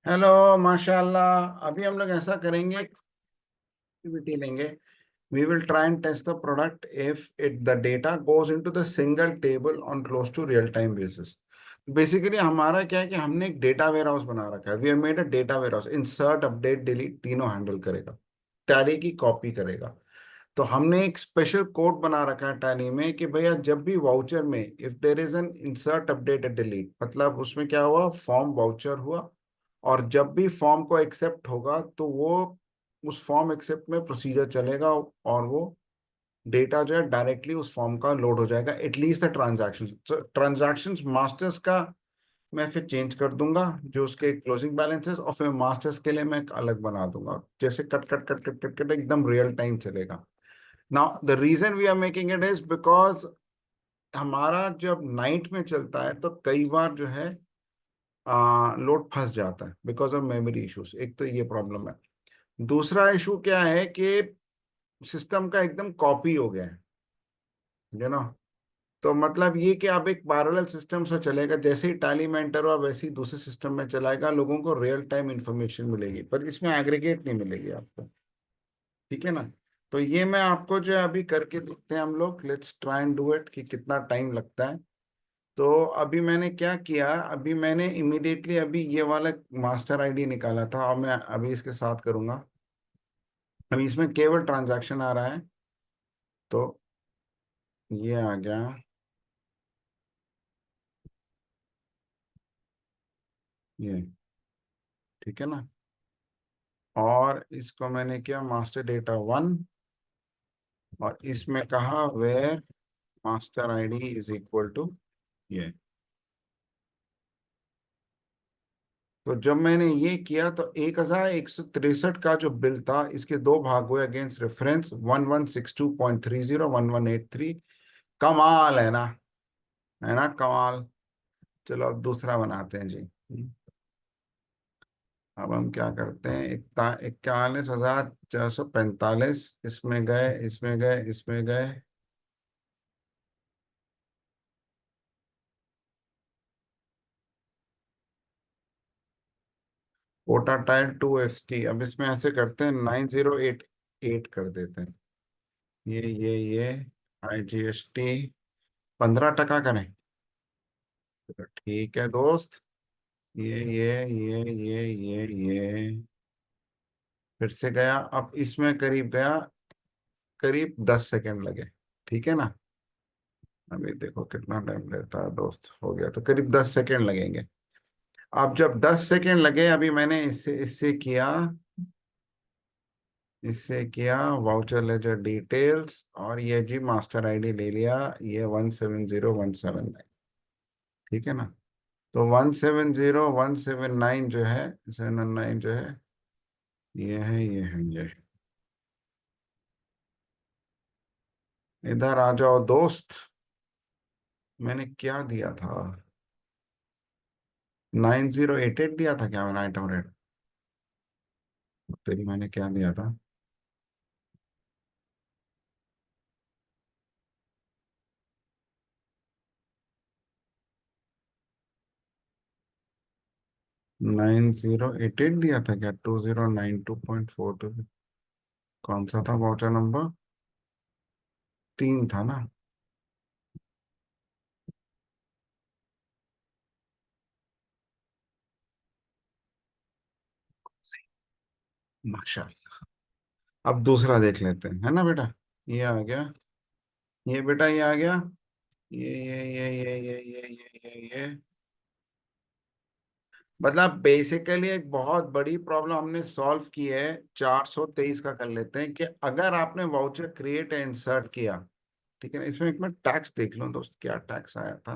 Hello. माशाल्लाह। अभी हम लोग ऐसा करेंगे, एक्टिविटी लेंगे। We will try and test the product if it the data goes into the single table on close to real time basis. Basically हमारा क्या है कि हमने एक डेटा वेयर हाउस बना रखा है। We have made a data warehouse, insert update delete तीनों हैंडल करेगा, टैली की कॉपी करेगा। तो हमने एक स्पेशल कोड बना रखा है टैली में कि भैया जब भी वाउचर में if there is an insert update delete, मतलब उसमें क्या हुआ, फॉर्म वाउचर हुआ, और जब भी फॉर्म को एक्सेप्ट होगा तो वो उस फॉर्म एक्सेप्ट में प्रोसीजर चलेगा, और वो डेटा जो है डायरेक्टली उस फॉर्म का लोड हो जाएगा, at least the transaction. Transactions masters का मैं फिर चेंज कर दूंगा, जो उसके क्लोजिंग बैलेंसेस, और फिर मास्टर्स के लिए मैं एक अलग बना दूंगा, जैसे cut cut cut cut cut cut एकदम रियल टाइम चलेगा। Now the reason we are making it is because हमारा जब नाइट में चलता है तो कई बार जो है लोड फंस जाता है बिकॉज ऑफ मेमोरी इश्यूज। एक तो ये प्रॉब्लम है। दूसरा इशू क्या है कि सिस्टम का एकदम कॉपी हो गया है, यू नो। तो मतलब ये कि अब एक पैरेलल सिस्टम से चलेगा, जैसे ही टैली में एंटर हुआ वैसे ही दूसरे सिस्टम में चलाएगा, लोगों को रियल टाइम इंफॉर्मेशन मिलेगी, पर इसमें एग्रीगेट नहीं मिलेगी आपको। ठीक है ना। तो ये मैं आपको जो है अभी करके देखते हैं हम लोग, let's try and do it, कि कितना टाइम लगता है। तो अभी मैंने क्या किया, अभी मैंने इमीडिएटली अभी ये वाला मास्टर आईडी निकाला था, और मैं अभी इसके साथ करूंगा। अभी इसमें केवल ट्रांजैक्शन आ रहा है, तो ये आ गया। ये ठीक है ना। और इसको मैंने किया मास्टर डेटा वन, और इसमें कहा where master ID is equal to ये। तो जब मैंने ये किया तो 1163 का जो बिल था, इसके दो भाग हुए अगेंस्ट रेफरेंस 1162.30 1183। कमाल है ना कमाल। चलो अब दूसरा बनाते हैं जी। अब हम क्या करते हैं, 41,445, इसमें गए, इसमें गए, इसमें गए। कोटा टाइल 2 ST। अब इसमें ऐसे करते हैं, 9088 कर देते हैं। ये IGST 15% करें। तो ठीक है दोस्त। ये फिर से गया, अब इसमें करीब गया, करीब 10 सेकंड लगे। ठीक है ना। अभी देखो कितना टाइम लेता है दोस्त, हो गया, तो करीब 10 सेकंड लगेंगे। अब जब 10 सेकंड लगे, अभी मैंने इससे इससे किया, इससे किया वाउचर लेजर डिटेल्स, और ये जी मास्टर आईडी ले लिया, ये 170179। ठीक है ना। तो 170179 जो है, 79 जो है, ये है, ये है, ये है। इधर आ जाओ दोस्त। मैंने क्या दिया था, 9088 दिया था क्या मैंने आइटम रेट? तेरी मैंने क्या दिया था? 9088 दिया था क्या? 2092.42। कौन सा था वाउचर नंबर? 3 था ना। माशाल्लाह। अब दूसरा देख लेते हैं, है ना बेटा। ये आ गया, ये बेटा ये आ गया। ये मतलब बेसिकली एक बहुत बड़ी प्रॉब्लम हमने सॉल्व की है। 423 का कर लेते हैं कि अगर आपने वाउचर क्रिएट एंड इंसर्ट किया, ठीक है ना। इसमें एक मिनट टैक्स देख लो दोस्त, क्या टैक्स आया था।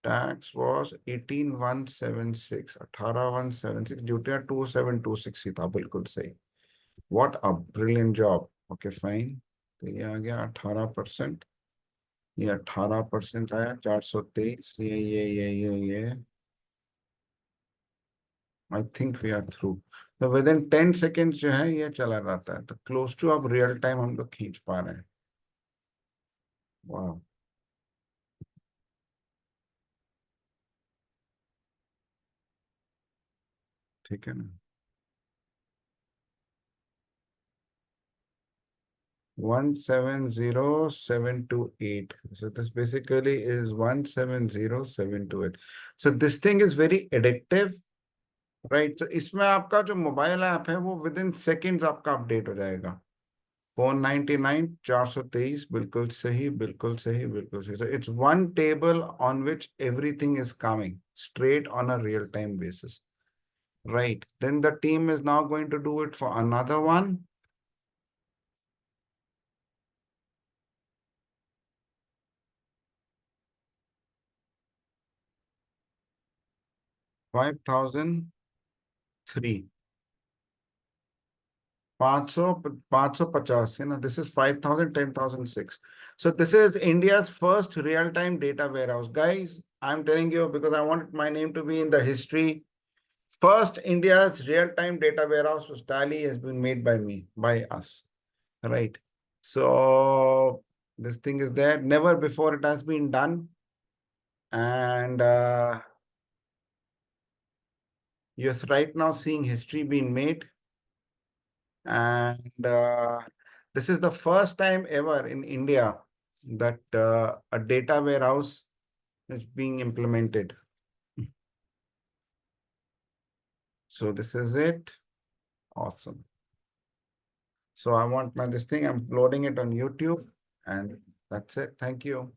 टैक्स वॉज 18176, 18176, ड्यूटी 2726 ही था, बिल्कुल सही। What a brilliant job. Okay fine. तो ये आ गया 18%। ये 18% आया, 423। ये I think we are through. तो विद इन 10 सेकेंड जो है ये चला रहता है, तो क्लोज टू अब रियल टाइम हम लोग खींच पा रहे हैं। वाह। ठीक है ना? 170728. So this basically is 170728. So this thing is very addictive, right? So इसमें आपका जो मोबाइल ऐप है वो विद इन सेकेंड्स आपका अपडेट हो जाएगा. 499 423, बिल्कुल सही, बिल्कुल सही, बिल्कुल सही. So it's one table on which everything is coming straight on a real time basis. Right. Then the team is now going to do it for another one. 5003. 550, this is 5,000, 10,006. So this is India's first real-time data warehouse. Guys, I'm telling you because I want my name to be in the history. First India's real-time data warehouse was Tally has been made by me, by us, right? So this thing is there. Never before it has been done. And you're right now seeing history being made. And this is the first time ever in India that a data warehouse is being implemented. So this is it. Awesome. So I want my this thing, I'm loading it on YouTube, and that's it. Thank you.